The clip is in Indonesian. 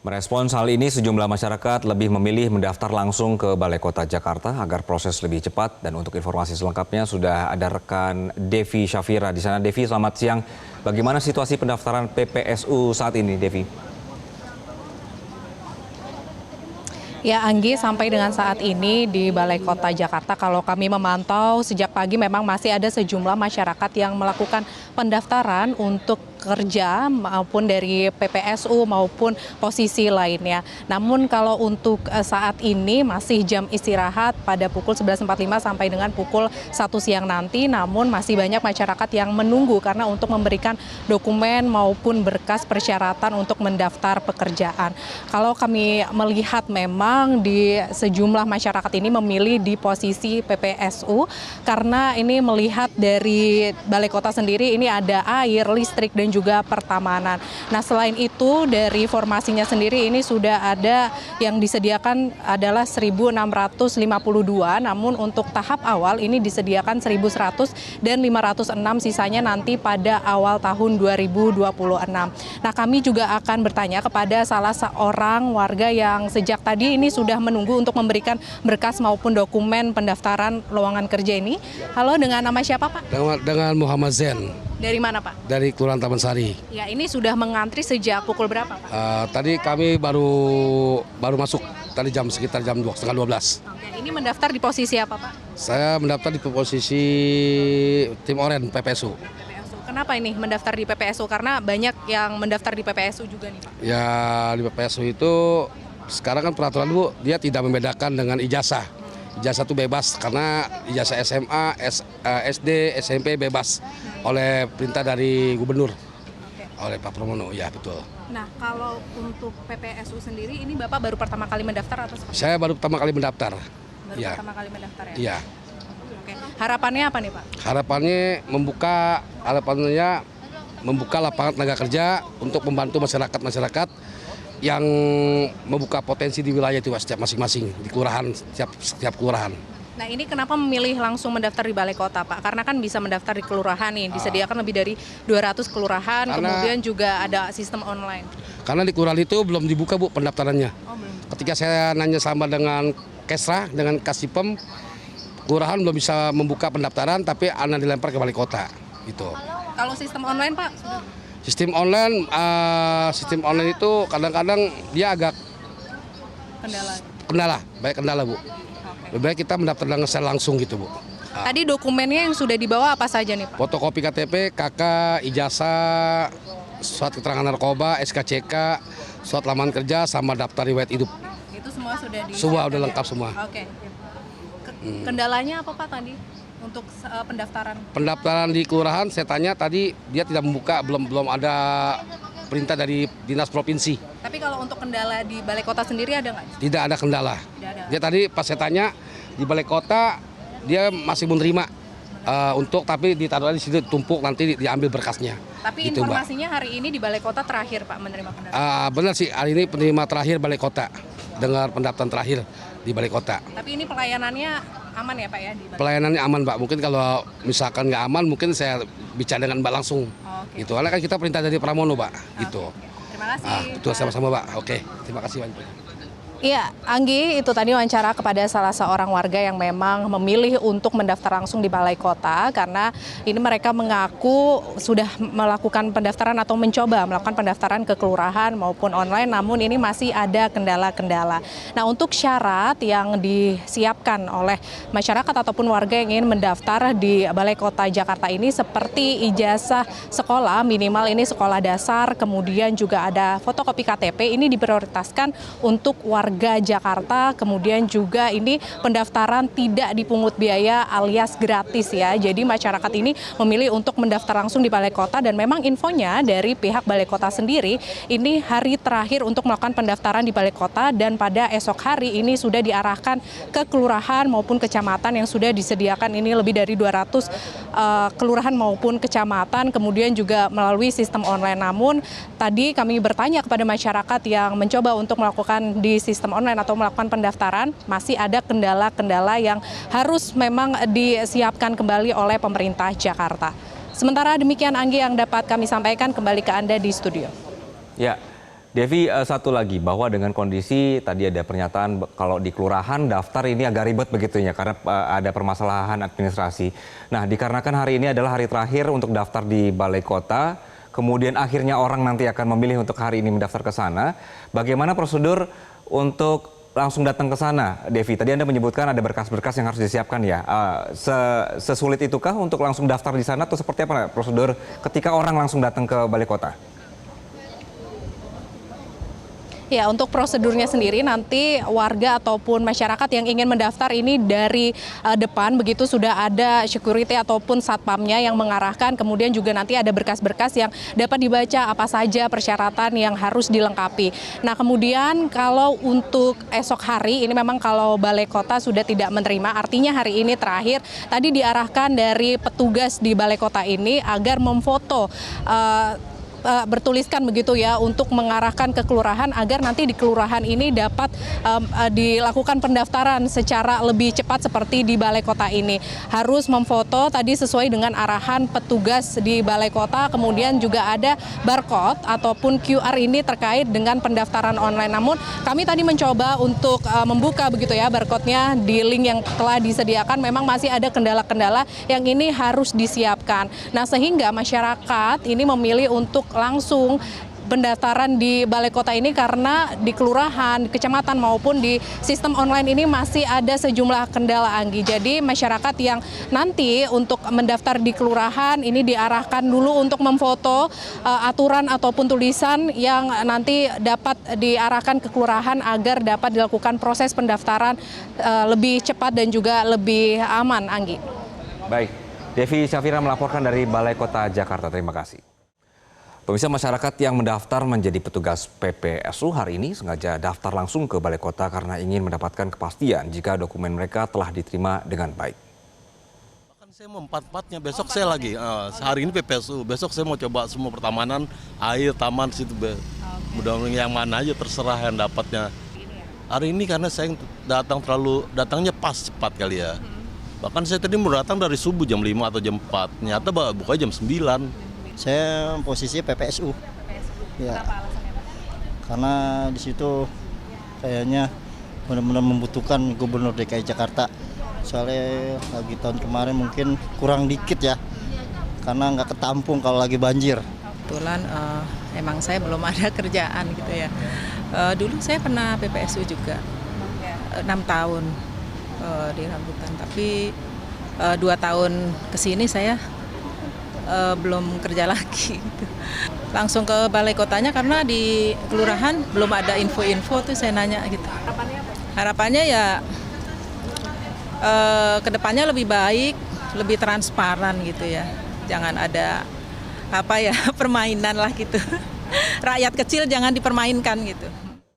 Merespons hal ini, sejumlah masyarakat lebih memilih mendaftar langsung ke Balai Kota Jakarta agar proses lebih cepat. Dan untuk informasi selengkapnya sudah ada rekan Devi Syafira di sana. Devi, selamat siang. Bagaimana situasi pendaftaran PPSU saat ini, Devi? Ya Anggi, sampai dengan saat ini di Balai Kota Jakarta kalau kami memantau sejak pagi memang masih ada sejumlah masyarakat yang melakukan pendaftaran untuk kerja maupun dari PPSU maupun posisi lainnya. Namun kalau untuk saat ini masih jam istirahat pada pukul 11.45 sampai dengan pukul 1 siang nanti, namun masih banyak masyarakat yang menunggu karena untuk memberikan dokumen maupun berkas persyaratan untuk mendaftar pekerjaan. Kalau kami melihat memang di sejumlah masyarakat ini memilih di posisi PPSU karena ini melihat dari Balai Kota sendiri ini ada air, listrik, dan juga pertamanan. Nah, selain itu dari formasinya sendiri ini sudah ada yang disediakan adalah 1.652, namun untuk tahap awal ini disediakan 1.100 dan 506 sisanya nanti pada awal tahun 2026. Nah, kami juga akan bertanya kepada salah seorang warga yang sejak tadi ini sudah menunggu untuk memberikan berkas maupun dokumen pendaftaran lowongan kerja ini. Halo, dengan nama siapa, Pak? Dengan Muhammad Zen. Dari mana, Pak? Dari Kelurahan Taman Sari. Ya, ini sudah mengantri sejak pukul berapa, Pak? Tadi kami baru masuk tadi sekitar jam 12. Oke, ini mendaftar di posisi apa, Pak? Saya mendaftar di posisi tim Oren PPSU. PPSU. Kenapa ini mendaftar di PPSU? Karena banyak yang mendaftar di PPSU juga nih, Pak. Ya, di PPSU itu sekarang kan peraturan Bu, dia tidak membedakan dengan ijazah. Ijazah itu bebas karena ijazah SMA, SD, SMP bebas oleh perintah dari gubernur, oleh Pak Pramono, ya betul. Nah, kalau untuk PPSU sendiri ini Bapak baru pertama kali mendaftar atau seperti Saya baru pertama kali mendaftar. Baru Ya. pertama kali mendaftar ya? Iya. Oke. Harapannya apa nih, Pak? Harapannya membuka lapangan tenaga kerja untuk membantu masyarakat yang membuka potensi di wilayah itu setiap masing-masing di kelurahan, setiap kelurahan. Nah, ini kenapa memilih langsung mendaftar di Balai Kota, Pak? Karena kan bisa mendaftar di kelurahan nih, disediakan lebih dari 200 kelurahan, kemudian juga ada sistem online. Karena di kelurahan itu belum dibuka, Bu, pendaftarannya. Oh, belum. Ketika saya nanya sama dengan Kesra, dengan Kasipem, kelurahan belum bisa membuka pendaftaran, tapi anak dilempar ke Balai Kota. Gitu. Kalau sistem online, Pak? Sistem online itu kadang-kadang dia agak banyak kendala, Bu. Lebih baik kita mendaftar dengan secara langsung gitu, Bu. Tadi dokumennya yang sudah dibawa apa saja nih, Pak? Fotokopi KTP, KK, ijazah, surat keterangan narkoba, SKCK, surat lamaran kerja, sama daftar riwayat hidup. Itu semua sudah Semua udah lengkap semua. Oke. Kendalanya apa, Pak, tadi untuk pendaftaran? Pendaftaran di kelurahan saya tanya tadi dia tidak membuka, belum ada perintah dari dinas provinsi. Tapi kalau untuk kendala di Balai Kota sendiri ada nggak? Tidak ada kendala. Tidak ada. Dia tadi pas saya tanya di Balai Kota dia masih menerima tapi ditaruh di situ tumpuk nanti diambil berkasnya. Tapi gitu, informasinya hari ini di Balai Kota terakhir, Pak, menerima pendaftaran. Benar sih, hari ini penerima terakhir Balai Kota, dengar pendaftaran terakhir di Balai Kota. Tapi ini pelayanannya aman ya, Pak, ya? Di Balai? Pelayanannya aman, Pak. Mungkin kalau misalkan nggak aman, mungkin saya bicara dengan Mbak langsung. Oke. Gitu. Karena kan kita perintah dari Pramono, Pak. Gitu. Terima kasih. Itu sama-sama, Pak. Oke, terima kasih banyak. Iya, Anggi, itu tadi wawancara kepada salah seorang warga yang memang memilih untuk mendaftar langsung di Balai Kota karena ini mereka mengaku sudah melakukan pendaftaran atau mencoba melakukan pendaftaran ke kelurahan maupun online, namun ini masih ada kendala-kendala. Nah, untuk syarat yang disiapkan oleh masyarakat ataupun warga yang ingin mendaftar di Balai Kota Jakarta ini seperti ijazah sekolah, minimal ini sekolah dasar, kemudian juga ada fotokopi KTP, ini diprioritaskan untuk warga Jakarta, kemudian juga ini pendaftaran tidak dipungut biaya alias gratis ya. Jadi masyarakat ini memilih untuk mendaftar langsung di Balai Kota dan memang infonya dari pihak Balai Kota sendiri ini hari terakhir untuk melakukan pendaftaran di Balai Kota dan pada esok hari ini sudah diarahkan ke kelurahan maupun kecamatan yang sudah disediakan ini lebih dari 200 kelurahan maupun kecamatan, kemudian juga melalui sistem online. Namun tadi kami bertanya kepada masyarakat yang mencoba untuk melakukan di sistem online atau melakukan pendaftaran, masih ada kendala-kendala yang harus memang disiapkan kembali oleh pemerintah Jakarta. Sementara demikian, Anggi, yang dapat kami sampaikan, kembali ke Anda di studio. Ya, Devi, satu lagi bahwa dengan kondisi tadi ada pernyataan kalau di kelurahan daftar ini agak ribet begitu ya karena ada permasalahan administrasi. Nah, dikarenakan hari ini adalah hari terakhir untuk daftar di Balai Kota, kemudian akhirnya orang nanti akan memilih untuk hari ini mendaftar ke sana. Bagaimana prosedur untuk langsung datang ke sana, Devi? Tadi Anda menyebutkan ada berkas-berkas yang harus disiapkan ya. Sesulit itukah untuk langsung daftar di sana atau seperti apa prosedur ketika orang langsung datang ke Balai Kota? Ya, untuk prosedurnya sendiri nanti warga ataupun masyarakat yang ingin mendaftar ini dari depan begitu sudah ada security ataupun satpamnya yang mengarahkan, kemudian juga nanti ada berkas-berkas yang dapat dibaca apa saja persyaratan yang harus dilengkapi. Nah, kemudian kalau untuk esok hari ini memang kalau Balai Kota sudah tidak menerima, artinya hari ini terakhir tadi diarahkan dari petugas di Balai Kota ini agar memfoto bertuliskan begitu ya untuk mengarahkan ke kelurahan agar nanti di kelurahan ini dapat dilakukan pendaftaran secara lebih cepat seperti di Balai Kota ini. Harus memfoto tadi sesuai dengan arahan petugas di Balai Kota, kemudian juga ada barcode ataupun QR ini terkait dengan pendaftaran online. Namun kami tadi mencoba untuk membuka begitu ya barcode-nya di link yang telah disediakan, memang masih ada kendala-kendala yang ini harus disiapkan. Nah, sehingga masyarakat ini memilih untuk langsung pendaftaran di Balai Kota ini karena di kelurahan, kecamatan maupun di sistem online ini masih ada sejumlah kendala, Anggi. Jadi masyarakat yang nanti untuk mendaftar di kelurahan ini diarahkan dulu untuk memfoto aturan ataupun tulisan yang nanti dapat diarahkan ke kelurahan agar dapat dilakukan proses pendaftaran lebih cepat dan juga lebih aman, Anggi. Baik, Devi Syafira melaporkan dari Balai Kota Jakarta. Terima kasih. Pemirsa, masyarakat yang mendaftar menjadi petugas PPSU hari ini sengaja daftar langsung ke Balai Kota karena ingin mendapatkan kepastian jika dokumen mereka telah diterima dengan baik. Bahkan saya mau empat-empatnya, besok saya lagi, hari ini PPSU, besok saya mau coba semua pertamanan, air, taman, situ, mudah-mudahan yang mana aja terserah yang dapatnya. Hari ini karena saya datangnya pas cepat kali ya. Bahkan saya tadi mau datang dari subuh jam 5 atau jam 4, ternyata bukanya jam 9. Saya posisi PPSU. Ya. Karena di situ kayaknya benar-benar membutuhkan Gubernur DKI Jakarta. Soalnya lagi tahun kemarin mungkin kurang dikit ya. Karena nggak ketampung kalau lagi banjir. Kebetulan emang saya belum ada kerjaan gitu ya. Dulu saya pernah PPSU juga 6 tahun di Rambutan. Tapi 2 tahun kesini saya belum kerja lagi gitu. Langsung ke Balai Kotanya karena di kelurahan belum ada info-info tuh saya nanya gitu. Harapannya apa? Harapannya ya kedepannya lebih baik, lebih transparan gitu ya. Jangan ada permainan lah gitu. Rakyat kecil jangan dipermainkan gitu.